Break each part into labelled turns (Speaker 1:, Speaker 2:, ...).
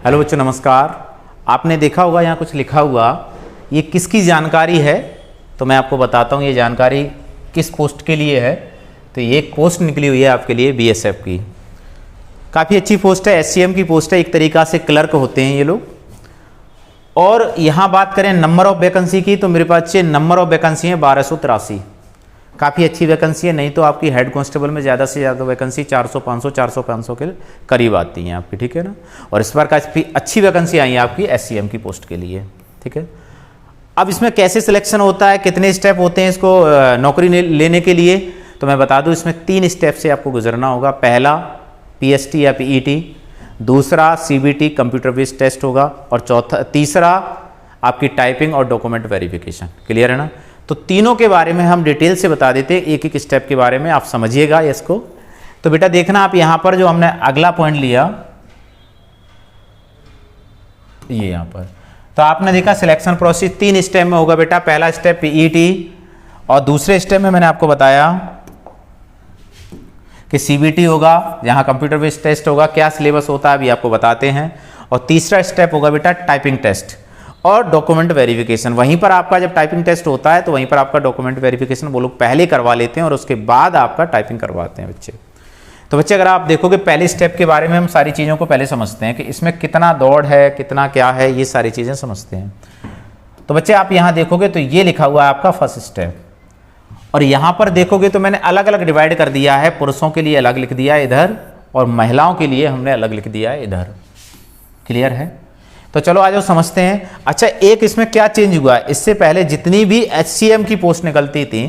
Speaker 1: Hello बच्चों, नमस्कार। आपने देखा होगा यहाँ कुछ लिखा हुआ, ये किसकी जानकारी है? तो मैं आपको बताता हूँ ये जानकारी किस पोस्ट के लिए है। तो ये एक पोस्ट निकली हुई है आपके लिए बीएसएफ की, काफ़ी अच्छी पोस्ट है, एससीएम की पोस्ट है, एक तरीका से क्लर्क होते हैं ये लोग। और यहाँ बात करें नंबर ऑफ वैकेंसी की, तो मेरे पास नंबर ऑफ वैकेंसी है 1283, काफ़ी अच्छी वैकेंसी है। नहीं तो आपकी हेड कांस्टेबल में ज़्यादा से ज़्यादा वैकेंसी 400-500 के करीब आती हैं आपकी, ठीक है ना। और इस बार काफ़ी अच्छी वैकेंसी आई है आपकी एससीएम की पोस्ट के लिए, ठीक है। अब इसमें कैसे सिलेक्शन होता है, कितने स्टेप होते हैं इसको नौकरी लेने के लिए, तो मैं बता दूं इसमें 3 स्टेप से आपको गुजरना होगा। पहला पीएसटी या पीईटी, दूसरा सीबीटी कंप्यूटर बेस्ड टेस्ट होगा, और तीसरा आपकी टाइपिंग और डॉक्यूमेंट वेरिफिकेशन। क्लियर है ना। तो तीनों के बारे में हम डिटेल से बता देते हैं, एक एक स्टेप के बारे में आप समझिएगा इसको। तो बेटा देखना, आप यहां पर जो हमने अगला पॉइंट लिया ये यहां पर, तो आपने देखा सिलेक्शन प्रोसेस 3 स्टेप में होगा बेटा। पहला स्टेप पीईटी, और दूसरे स्टेप में मैंने आपको बताया कि सीबीटी होगा, जहां कंप्यूटर बेस्ड टेस्ट होगा। क्या सिलेबस होता है अभी आपको बताते हैं। और तीसरा स्टेप होगा बेटा टाइपिंग टेस्ट और डॉक्यूमेंट वेरिफिकेशन। वहीं पर आपका जब टाइपिंग टेस्ट होता है तो वहीं पर आपका डॉक्यूमेंट वेरिफिकेशन वो लोग पहले करवा लेते हैं और उसके बाद आपका टाइपिंग करवाते हैं बच्चे। तो बच्चे अगर आप देखोगे पहले स्टेप के बारे में हम सारी चीज़ों को पहले समझते हैं कि इसमें कितना दौड़ है, कितना क्या है, ये सारी चीज़ें समझते हैं। तो बच्चे आप यहाँ देखोगे तो ये लिखा हुआ है आपका फर्स्ट स्टेप, और यहाँ पर देखोगे तो मैंने अलग अलग डिवाइड कर दिया है। पुरुषों के लिए अलग लिख दिया है इधर, और महिलाओं के लिए हमने अलग लिख दिया है इधर। क्लियर है। तो चलो आज समझते हैं। अच्छा, एक इसमें क्या चेंज हुआ है, इससे पहले जितनी भी एचसीएम की पोस्ट निकलती थी,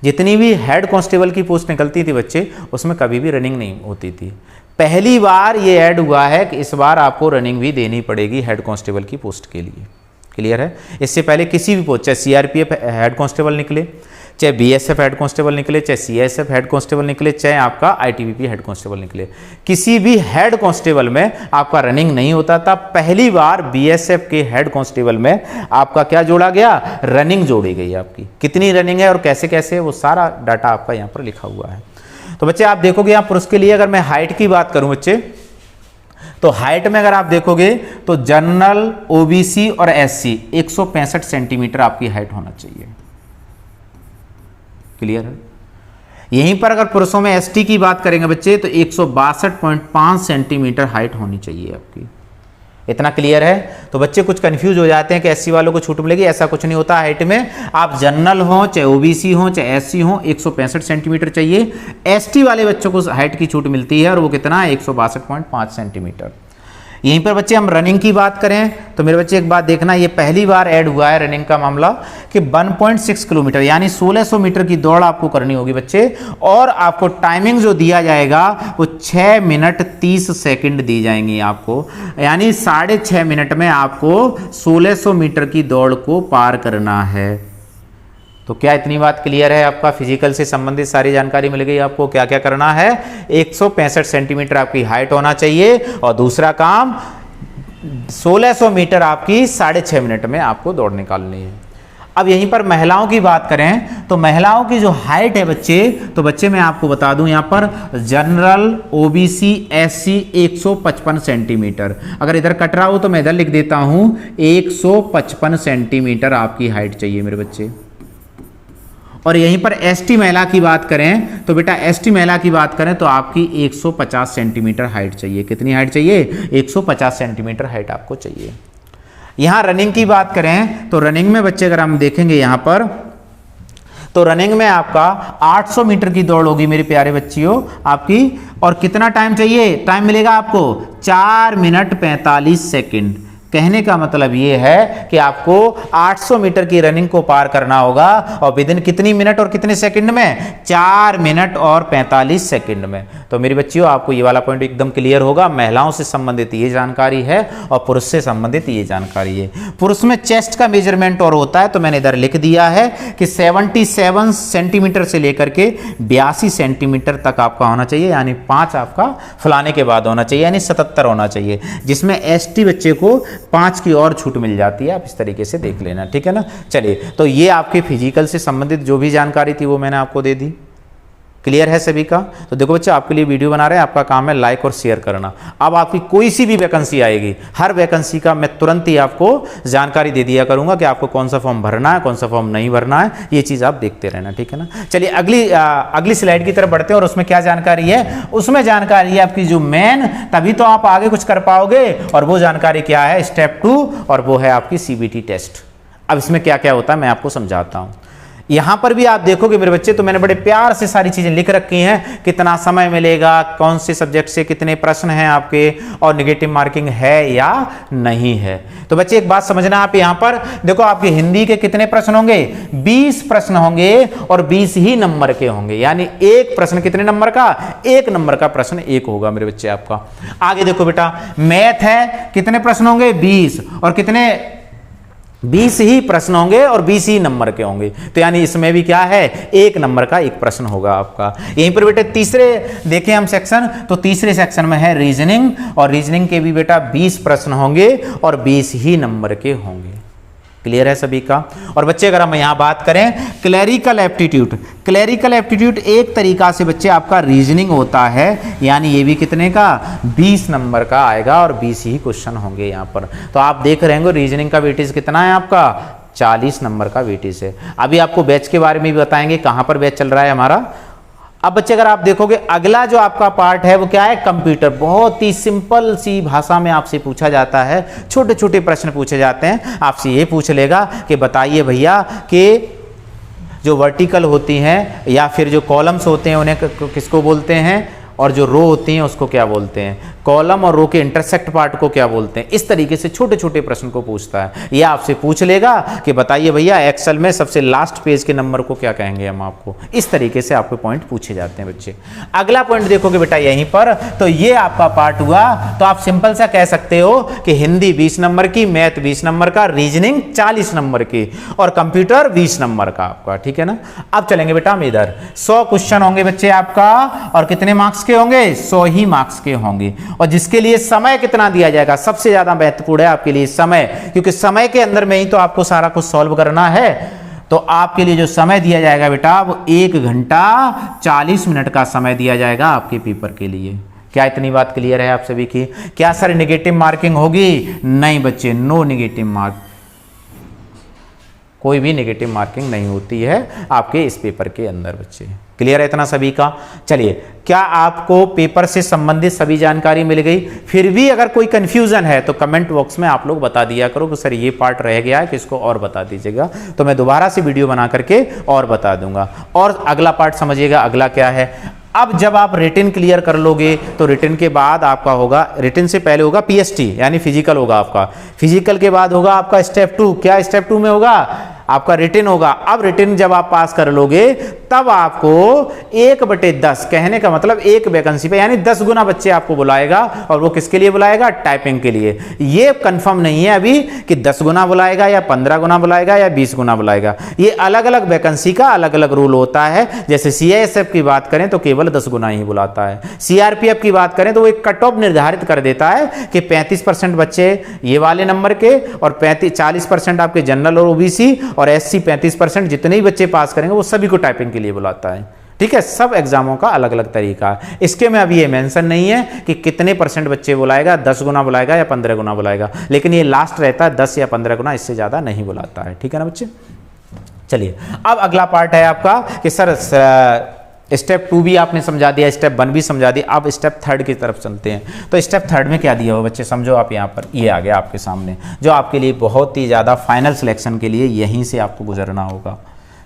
Speaker 1: जितनी भी हेड कांस्टेबल की पोस्ट निकलती थी बच्चे, उसमें कभी भी रनिंग नहीं होती थी। पहली बार ये ऐड हुआ है कि इस बार आपको रनिंग भी देनी पड़ेगी हेड कांस्टेबल की पोस्ट के लिए। क्लियर है। इससे पहले किसी भी पोस्ट, चाहे सीआरपीएफ हेड कांस्टेबल निकले, चाहे बीएसएफ हेड कांस्टेबल निकले, चाहे सीएसएफ हेड कांस्टेबल निकले, चाहे आपका आईटीबीपी हेड कांस्टेबल निकले, किसी भी हेड कांस्टेबल में आपका रनिंग नहीं होता था। पहली बार बीएसएफ के हेड कांस्टेबल में आपका क्या जोड़ा गया, रनिंग जोड़ी गई आपकी। कितनी रनिंग है और कैसे कैसे, वो सारा डाटा आपका यहाँ पर लिखा हुआ है। तो बच्चे आप देखोगे यहाँ पुरुष के लिए अगर मैं हाइट की बात करूं बच्चे, तो हाइट में अगर आप देखोगे तो जनरल, ओबीसी और एससी 165 सेंटीमीटर आपकी हाइट होना चाहिए। क्लियर है। यहीं पर अगर पुरुषों में एसटी की बात करेंगे बच्चे तो 162.5 सेंटीमीटर हाइट होनी चाहिए आपकी। इतना क्लियर है। तो बच्चे कुछ कंफ्यूज हो जाते हैं कि एससी वालों को छूट मिलेगी, ऐसा कुछ नहीं होता। हाइट में आप जनरल हो, चाहे ओबीसी हो, चाहे एससी हो, 165 सेंटीमीटर चाहिए। एसटी वाले बच्चों को हाइट की छूट मिलती है, और वो कितना है, 162.5 सेंटीमीटर। यहीं पर बच्चे हम रनिंग की बात करें तो मेरे बच्चे एक बात देखना, ये पहली बार ऐड हुआ है रनिंग का मामला कि 1.6 किलोमीटर यानी 1600 मीटर की दौड़ आपको करनी होगी बच्चे। और आपको टाइमिंग जो दिया जाएगा वो 6 मिनट 30 सेकंड दी जाएंगी आपको, यानी 6.5 मिनट में आपको 1600 मीटर की दौड़ को पार करना है। तो क्या इतनी बात क्लियर है? आपका फिजिकल से संबंधित सारी जानकारी मिल गई आपको। क्या क्या करना है, 165 सेंटीमीटर आपकी हाइट होना चाहिए, और दूसरा काम 1600 मीटर आपकी 6.5 मिनट में आपको दौड़ निकालनी है। अब यहीं पर महिलाओं की बात करें तो महिलाओं की जो हाइट है बच्चे, तो बच्चे मैं आपको बता दूं यहाँ पर जनरल, ओबीसी, एससी 155 सेंटीमीटर। अगर इधर कट रहा हो तो मैं इधर लिख देता हूं 155 सेंटीमीटर आपकी हाइट चाहिए मेरे बच्चे। और यहीं पर एसटी महिला की बात करें तो बेटा एसटी महिला की बात करें तो आपकी 150 सेंटीमीटर हाइट चाहिए। कितनी हाइट चाहिए, 150 सेंटीमीटर हाइट आपको चाहिए। यहां रनिंग की बात करें तो रनिंग में बच्चे अगर हम देखेंगे यहां पर, तो रनिंग में आपका 800 मीटर की दौड़ होगी मेरे प्यारे बच्चियों आपकी। और कितना टाइम चाहिए, टाइम मिलेगा आपको 4 मिनट 45 सेकंड। कहने का मतलब ये है कि आपको 800 मीटर की रनिंग को पार करना होगा, और विदिन कितनी मिनट और कितने सेकंड में, 4 मिनट और 45 सेकंड में। तो मेरी बच्चियों आपको ये वाला पॉइंट एकदम क्लियर होगा। महिलाओं से संबंधित ये जानकारी है और पुरुष से संबंधित ये जानकारी है। पुरुष में चेस्ट का मेजरमेंट और होता है, तो मैंने इधर लिख दिया है कि 77 सेंटीमीटर से लेकर के 82 सेंटीमीटर तक आपका होना चाहिए, यानी 5 आपका फुलाने के बाद होना चाहिए, यानी 77 होना चाहिए। जिसमें एसटी बच्चे को 5 की और छूट मिल जाती है। आप इस तरीके से देख लेना, ठीक है ना। चलिए, तो ये आपके फिजिकल से संबंधित जो भी जानकारी थी वो मैंने आपको दे दी। क्लियर है सभी का? तो देखो बच्चे, आपके लिए वीडियो बना रहे हैं, आपका काम है लाइक और शेयर करना। अब आपकी कोई सी भी वैकेंसी आएगी, हर वैकेंसी का मैं तुरंत ही आपको जानकारी दे दिया करूंगा कि आपको कौन सा फॉर्म भरना है, कौन सा फॉर्म नहीं भरना है, ये चीज़ आप देखते रहना, ठीक है ना। चलिए अगली स्लाइड की तरफ बढ़ते हैं, और उसमें क्या जानकारी है? उसमें जानकारी है आपकी जो मेन, तभी तो आप आगे कुछ कर पाओगे, और वो जानकारी क्या है? स्टेप 2, और वो है आपकी CBT टेस्ट। अब इसमें क्या क्या होता है मैं आपको समझाता हूं। यहां पर भी आप देखोगे मेरे बच्चे, तो मैंने बड़े प्यार से सारी चीजें लिख रखी हैं, कितना समय मिलेगा, कौन से सब्जेक्ट से कितने प्रश्न हैं आपके, और नेगेटिव मार्किंग है या नहीं है। तो बच्चे एक बात समझना, आप यहां पर देखो, आपके हिंदी के कितने प्रश्न होंगे? 20 प्रश्न होंगे, और 20 ही नंबर के होंगे, यानी एक प्रश्न कितने नंबर का? 1 नंबर का प्रश्न एक होगा मेरे बच्चे आपका। आगे देखो बेटा, मैथ है, कितने प्रश्न होंगे? 20, और कितने? 20 ही प्रश्न होंगे, और 20 ही नंबर के होंगे। तो यानी इसमें भी क्या है? 1 नंबर का एक प्रश्न होगा आपका। यहीं पर बेटे तीसरे देखें हम सेक्शन, तो तीसरे सेक्शन में है रीजनिंग, और रीजनिंग के भी बेटा 20 प्रश्न होंगे, और 20 ही नंबर के होंगे। क्लियर है सभी का? और बच्चे अगर हम यहां बात करें क्लरिकल एप्टीट्यूड, क्लरिकल एप्टीट्यूड एक तरीका से बच्चे आपका रीजनिंग होता है, यानी ये भी कितने का? 20 नंबर का आएगा, और 20 ही क्वेश्चन होंगे यहां पर। तो आप देख रहे होंगे रीजनिंग का वेटेज कितना है आपका? 40 नंबर का वेटेज है। अभी आपको बैच के बारे में भी बताएंगे, कहां पर बैच चल रहा है हमारा। अब बच्चे अगर आप देखोगे, अगला जो आपका पार्ट है वो क्या है? कंप्यूटर। बहुत ही सिंपल सी भाषा में आपसे पूछा जाता है, छोटे छोटे प्रश्न पूछे जाते हैं। आपसे ये पूछ लेगा कि बताइए भैया कि जो वर्टिकल होती हैं या फिर जो कॉलम्स होते हैं उन्हें किसको बोलते हैं, और जो रो होती हैं उसको क्या बोलते हैं, कॉलम और रो के इंटरसेक्ट पार्ट को क्या बोलते हैं। इस तरीके से छोटे छोटे प्रश्न को पूछता है। ये आपसे पूछ लेगा कि बताइए भैया एक्सेल में सबसे लास्ट पेज के नंबर को क्या कहेंगे हम आपको। इस तरीके से आपके पॉइंट पूछे जाते हैं बच्चे। अगला पॉइंट देखोगे बेटा यहीं पर, तो ये आपका पार्ट हुआ। तो आप सिंपल सा कह सकते हो कि हिंदी 20 नंबर की, मैथ 20 नंबर का, रीजनिंग 40 नंबर की, और कंप्यूटर 20 नंबर का आपका, ठीक है ना। अब चलेंगे बेटा हम इधर। 100 क्वेश्चन होंगे बच्चे आपका, और कितने मार्क्स के होंगे? 100 ही मार्क्स के होंगे। और जिसके लिए समय कितना दिया जाएगा? सबसे ज्यादा महत्वपूर्ण है आपके लिए समय, क्योंकि समय के अंदर में ही तो आपको सारा कुछ सॉल्व करना है। तो आपके लिए जो समय दिया जाएगा बेटा, वो 1 घंटा 40 मिनट का समय दिया जाएगा आपके पेपर के लिए। क्या इतनी बात क्लियर है आप सभी की? क्या सर नेगेटिव मार्किंग होगी? नहीं बच्चे, नो नेगेटिव मार्क, कोई भी नेगेटिव मार्किंग नहीं होती है आपके इस पेपर के अंदर बच्चे। क्लियर है इतना सभी का? चलिए, क्या आपको पेपर से संबंधित सभी जानकारी मिल गई? फिर भी अगर कोई कंफ्यूजन है तो कमेंट बॉक्स में आप लोग बता दिया करो कि सर ये पार्ट रह गया है, किसको और बता दीजिएगा, तो मैं दोबारा से वीडियो बना करके और बता दूंगा। और अगला पार्ट समझिएगा, अगला क्या है। अब जब आप रिटन क्लियर कर लोगे तो रिटन के बाद आपका होगा, रिटन से पहले होगा PST यानी फिजिकल होगा आपका, फिजिकल के बाद होगा आपका स्टेप 2। क्या स्टेप 2 में होगा? आपका रिटन होगा। अब रिटन जब आप पास कर लोगे तब आपको 1/10, कहने का मतलब एक वैकेंसी पे, यानी 10 गुना बच्चे आपको बुलाएगा। और वो किसके लिए बुलाएगा? टाइपिंग के लिए। ये कंफर्म नहीं है अभी कि 10 गुना बुलाएगा या 15 गुना बुलाएगा या 20 गुना बुलाएगा। ये अलग अलग वैकेंसी का अलग अलग रूल होता है। जैसे CISF की बात करें तो केवल 10 गुना ही बुलाता है। CRPF की बात करें तो वो एक कट ऑफ निर्धारित कर देता है कि 35% बच्चे ये वाले नंबर के, और 40% आपके जनरल और OBC, और SC 35%, जितने ही बच्चे पास करेंगे वो सभी को टाइपिंग के लिए बुलाता है। ठीक है, सब एग्जामों का अलग अलग तरीका है। इसके में अभी ये मेंशन नहीं है कि कितने % बच्चे बुलाएगा, 10 गुना बुलाएगा या 15 गुना बुलाएगा, लेकिन ये लास्ट रहता है 10 या 15 गुना, इससे ज्यादा नहीं बुलाता है। ठीक है ना बच्चे? चलिए, अब अगला पार्ट है आपका कि सर स्टेप 2 भी आपने समझा दिया, स्टेप 1 भी समझा दिया, अब स्टेप 3 की तरफ चलते हैं। तो स्टेप 3 में क्या दिया हो बच्चे, समझो आप। यहाँ पर ये आ गया आपके सामने, जो आपके लिए बहुत ही ज़्यादा फाइनल सिलेक्शन के लिए यहीं से आपको गुजरना होगा।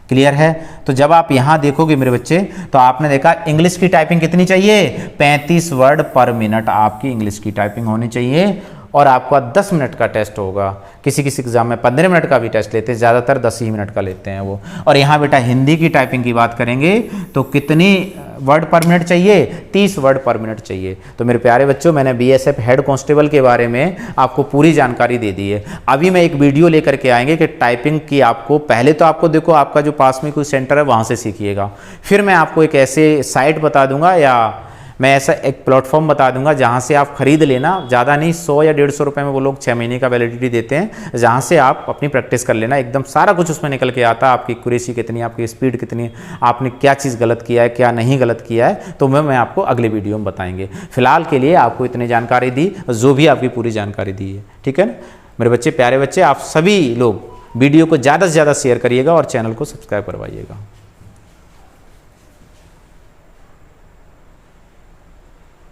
Speaker 1: क्लियर है? तो जब आप यहाँ देखोगे मेरे बच्चे, तो आपने देखा इंग्लिश की टाइपिंग कितनी चाहिए? 35 वर्ड पर मिनट आपकी इंग्लिश की टाइपिंग होनी चाहिए। और आपका 10 मिनट का टेस्ट होगा। किसी किसी एग्जाम में 15 मिनट का भी टेस्ट लेते हैं, ज़्यादातर 10 ही मिनट का लेते हैं वो। और यहाँ बेटा हिंदी की टाइपिंग की बात करेंगे तो कितनी वर्ड पर मिनट चाहिए? 30 वर्ड पर मिनट चाहिए। तो मेरे प्यारे बच्चों, मैंने BSF हेड कांस्टेबल के बारे में आपको पूरी जानकारी दे दी है। अभी मैं एक वीडियो लेकर के आएंगे कि टाइपिंग की आपको, पहले तो आपको देखो आपका जो पास में कोई सेंटर है वहाँ से सीखिएगा, फिर मैं आपको एक ऐसे साइट बता दूंगा या मैं ऐसा एक प्लेटफॉर्म बता दूंगा जहां से आप खरीद लेना, ज़्यादा नहीं 100 या 150 रुपये में वो लोग 6 महीने का वैलिडिटी देते हैं, जहां से आप अपनी प्रैक्टिस कर लेना। एकदम सारा कुछ उसमें निकल के आता है, आपकी एक्यूरेसी कितनी, आपकी स्पीड कितनी, आपने क्या चीज़ गलत किया है, क्या नहीं गलत किया है, तो मैं आपको अगले वीडियो में बताएंगे। फिलहाल के लिए आपको इतनी जानकारी दी, जो भी आपकी पूरी जानकारी दी है, ठीक है ना मेरे बच्चे, प्यारे बच्चे। आप सभी लोग वीडियो को ज़्यादा से ज़्यादा शेयर करिएगा और चैनल को सब्सक्राइब करवाइएगा।